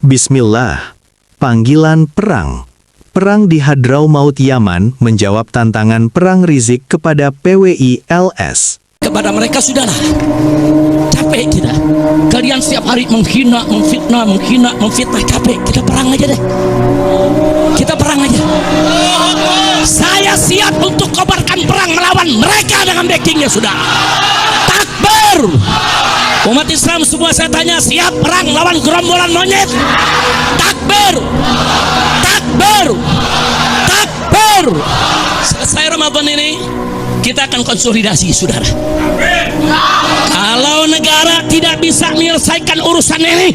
Bismillah. Panggilan perang. Perang di Hadramaut Yaman menjawab tantangan perang Rizik kepada PWI LS. Kepada mereka sudahlah, capek kita. Kalian setiap hari menghina, memfitnah, capek. Kita perang aja deh. Kita perang aja. Saya siap untuk kobarkan perang melawan mereka dengan backingnya sudah. Takbir. Umat Islam semua saya tanya, siap perang lawan gerombolan monyet? Takbir. Takbir. Takbir. Selesai Ramadan ini, kita akan konsolidasi, saudara. Kalau negara tidak bisa menyelesaikan urusan ini,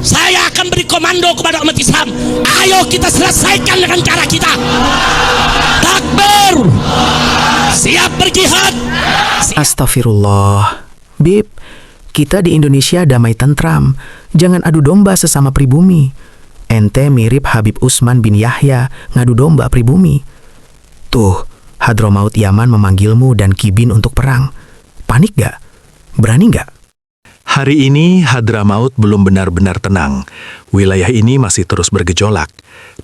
saya akan beri komando kepada umat Islam. Ayo kita selesaikan dengan cara kita. Takbir. Siap berjihad. Astagfirullah. Bib, kita di Indonesia damai tentram. Jangan adu domba sesama pribumi. Ente mirip Habib Utsman bin Yahya ngadu domba pribumi. Tuh, Hadramaut Yaman memanggilmu dan Kibin untuk perang. Panik gak? Berani gak? Hari ini Hadramaut belum benar-benar tenang. Wilayah ini masih terus bergejolak.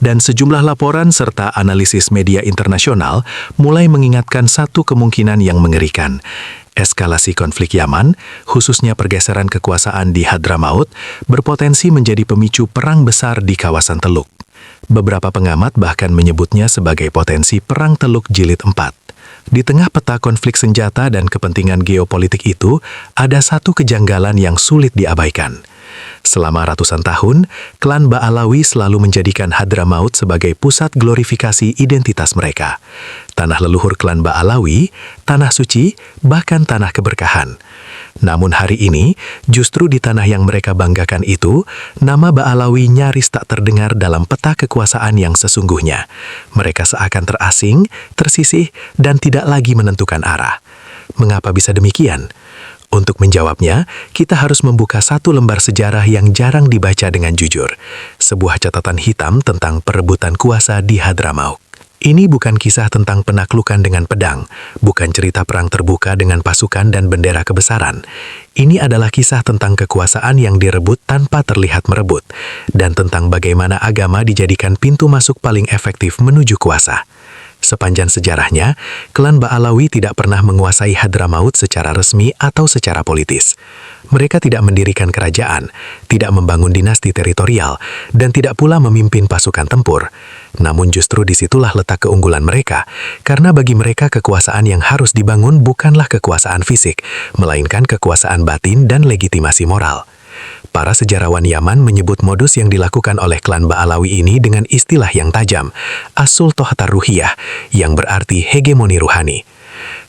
Dan sejumlah laporan serta analisis media internasional mulai mengingatkan satu kemungkinan yang mengerikan. Eskalasi konflik Yaman, khususnya pergeseran kekuasaan di Hadramaut, berpotensi menjadi pemicu perang besar di kawasan Teluk. Beberapa pengamat bahkan menyebutnya sebagai potensi Perang Teluk Jilid 4. Di tengah peta konflik senjata dan kepentingan geopolitik itu, ada satu kejanggalan yang sulit diabaikan. Selama ratusan tahun, klan Ba'alawi selalu menjadikan Hadramaut sebagai pusat glorifikasi identitas mereka. Tanah leluhur klan Ba'alawi, tanah suci, bahkan tanah keberkahan. Namun hari ini, justru di tanah yang mereka banggakan itu, nama Ba'alawi nyaris tak terdengar dalam peta kekuasaan yang sesungguhnya. Mereka seakan terasing, tersisih, dan tidak lagi menentukan arah. Mengapa bisa demikian? Untuk menjawabnya, kita harus membuka satu lembar sejarah yang jarang dibaca dengan jujur. Sebuah catatan hitam tentang perebutan kuasa di Hadramaut. Ini bukan kisah tentang penaklukan dengan pedang, bukan cerita perang terbuka dengan pasukan dan bendera kebesaran. Ini adalah kisah tentang kekuasaan yang direbut tanpa terlihat merebut, dan tentang bagaimana agama dijadikan pintu masuk paling efektif menuju kuasa. Sepanjang sejarahnya, klan Ba'alawi tidak pernah menguasai Hadramaut secara resmi atau secara politis. Mereka tidak mendirikan kerajaan, tidak membangun dinasti teritorial, dan tidak pula memimpin pasukan tempur. Namun justru disitulah letak keunggulan mereka, karena bagi mereka kekuasaan yang harus dibangun bukanlah kekuasaan fisik, melainkan kekuasaan batin dan legitimasi moral. Para sejarawan Yaman menyebut modus yang dilakukan oleh klan Ba'alawi ini dengan istilah yang tajam, as-sultah ar-ruhiyah, yang berarti hegemoni ruhani.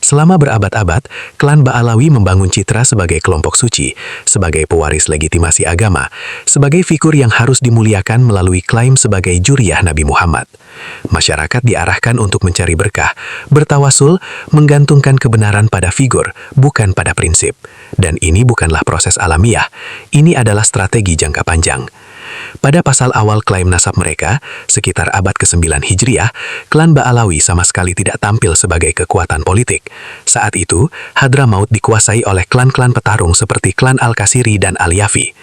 Selama berabad-abad, klan Ba'alawi membangun citra sebagai kelompok suci, sebagai pewaris legitimasi agama, sebagai figur yang harus dimuliakan melalui klaim sebagai juriyah Nabi Muhammad. Masyarakat diarahkan untuk mencari berkah, bertawasul, menggantungkan kebenaran pada figur, bukan pada prinsip. Dan ini bukanlah proses alamiah, ini adalah strategi jangka panjang. Pada pasal awal klaim nasab mereka, sekitar abad ke-9 Hijriah, klan Ba'alawi sama sekali tidak tampil sebagai kekuatan politik. Saat itu, Hadramaut dikuasai oleh klan-klan petarung seperti klan Al-Kasiri dan Al-Yafi.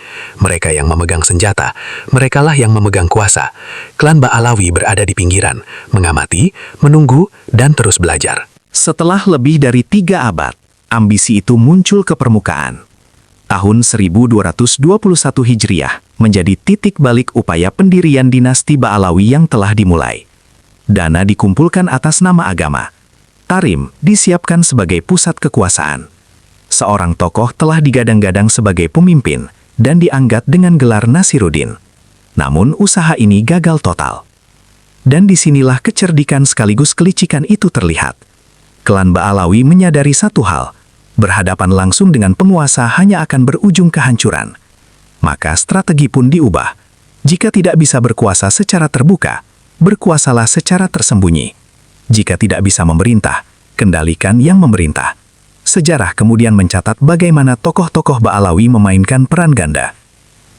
Mereka yang memegang senjata, merekalah yang memegang kuasa. Klan Ba'alawi berada di pinggiran, mengamati, menunggu, dan terus belajar. Setelah lebih dari 3 abad, ambisi itu muncul ke permukaan. Tahun 1221 Hijriah menjadi titik balik upaya pendirian dinasti Ba'alawi yang telah dimulai. Dana dikumpulkan atas nama agama. Tarim disiapkan sebagai pusat kekuasaan. Seorang tokoh telah digadang-gadang sebagai pemimpin dan diangkat dengan gelar Nasiruddin. Namun usaha ini gagal total. Dan disinilah kecerdikan sekaligus kelicikan itu terlihat. Klan Ba'alawi menyadari satu hal, berhadapan langsung dengan penguasa hanya akan berujung kehancuran. Maka strategi pun diubah. Jika tidak bisa berkuasa secara terbuka, berkuasalah secara tersembunyi. Jika tidak bisa memerintah, kendalikan yang memerintah. Sejarah kemudian mencatat bagaimana tokoh-tokoh Ba'alawi memainkan peran ganda.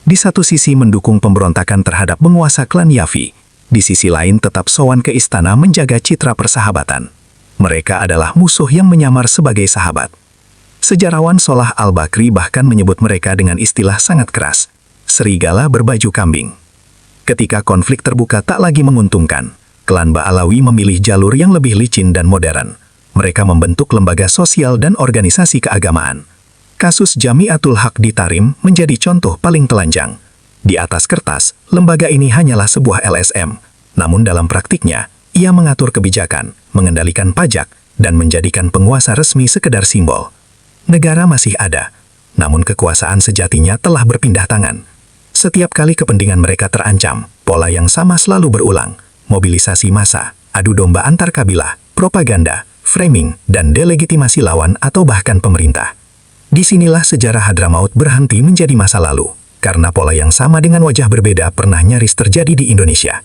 Di satu sisi mendukung pemberontakan terhadap penguasa klan Yafi, di sisi lain tetap sowan ke istana menjaga citra persahabatan. Mereka adalah musuh yang menyamar sebagai sahabat. Sejarawan Solah Al-Bakri bahkan menyebut mereka dengan istilah sangat keras, serigala berbaju kambing. Ketika konflik terbuka tak lagi menguntungkan, klan Ba'alawi memilih jalur yang lebih licin dan modern. Mereka membentuk lembaga sosial dan organisasi keagamaan. Kasus Jamiatul Haq di Tarim menjadi contoh paling telanjang. Di atas kertas, lembaga ini hanyalah sebuah LSM. Namun dalam praktiknya, ia mengatur kebijakan, mengendalikan pajak, dan menjadikan penguasa resmi sekedar simbol. Negara masih ada, namun kekuasaan sejatinya telah berpindah tangan. Setiap kali kepentingan mereka terancam, pola yang sama selalu berulang. Mobilisasi massa, adu domba antar kabilah, propaganda, framing, dan delegitimasi lawan atau bahkan pemerintah. Disinilah sejarah Hadramaut berhenti menjadi masa lalu, karena pola yang sama dengan wajah berbeda pernah nyaris terjadi di Indonesia.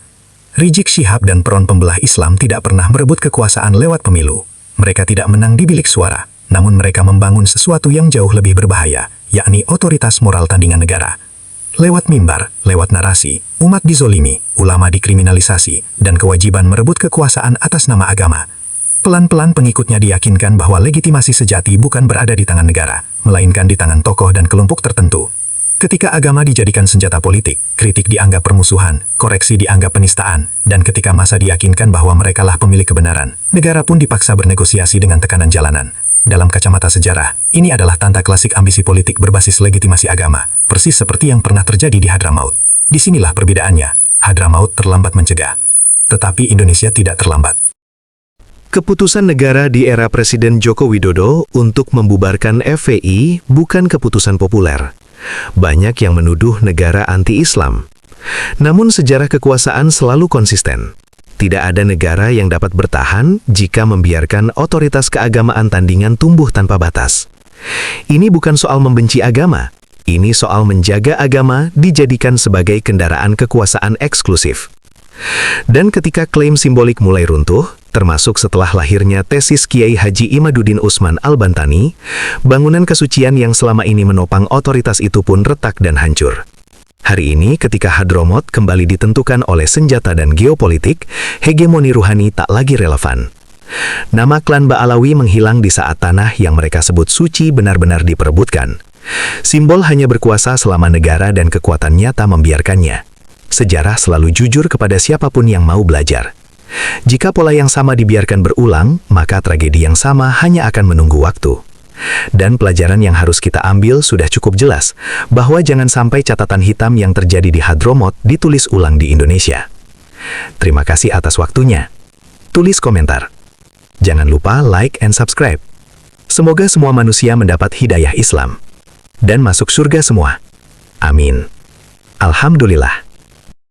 Rizik Syihab dan peron pembelah Islam tidak pernah merebut kekuasaan lewat pemilu. Mereka tidak menang di bilik suara, namun mereka membangun sesuatu yang jauh lebih berbahaya, yakni otoritas moral tandingan negara. Lewat mimbar, lewat narasi, umat dizolimi, ulama dikriminalisasi, dan kewajiban merebut kekuasaan atas nama agama. Pelan-pelan pengikutnya diyakinkan bahwa legitimasi sejati bukan berada di tangan negara, melainkan di tangan tokoh dan kelompok tertentu. Ketika agama dijadikan senjata politik, kritik dianggap permusuhan, koreksi dianggap penistaan, dan ketika massa diyakinkan bahwa merekalah pemilik kebenaran, negara pun dipaksa bernegosiasi dengan tekanan jalanan. Dalam kacamata sejarah, ini adalah tanda klasik ambisi politik berbasis legitimasi agama, persis seperti yang pernah terjadi di Hadramaut. Disinilah perbedaannya. Hadramaut terlambat mencegah, tetapi Indonesia tidak terlambat. Keputusan negara di era Presiden Joko Widodo untuk membubarkan FPI bukan keputusan populer. Banyak yang menuduh negara anti-Islam. Namun sejarah kekuasaan selalu konsisten. Tidak ada negara yang dapat bertahan jika membiarkan otoritas keagamaan tandingan tumbuh tanpa batas. Ini bukan soal membenci agama, ini soal menjaga agama dijadikan sebagai kendaraan kekuasaan eksklusif. Dan ketika klaim simbolik mulai runtuh, termasuk setelah lahirnya tesis Kiai Haji Imaduddin Usman Al-Bantani, bangunan kesucian yang selama ini menopang otoritas itu pun retak dan hancur. Hari ini ketika Hadramaut kembali ditentukan oleh senjata dan geopolitik, hegemoni ruhani tak lagi relevan. Nama klan Ba'alawi menghilang di saat tanah yang mereka sebut suci benar-benar diperebutkan. Simbol hanya berkuasa selama negara dan kekuatan nyata membiarkannya. Sejarah selalu jujur kepada siapapun yang mau belajar. Jika pola yang sama dibiarkan berulang, maka tragedi yang sama hanya akan menunggu waktu. Dan pelajaran yang harus kita ambil sudah cukup jelas, bahwa jangan sampai catatan hitam yang terjadi di Hadramaut ditulis ulang di Indonesia. Terima kasih atas waktunya. Tulis komentar. Jangan lupa like and subscribe. Semoga semua manusia mendapat hidayah Islam dan masuk surga semua. Amin. Alhamdulillah.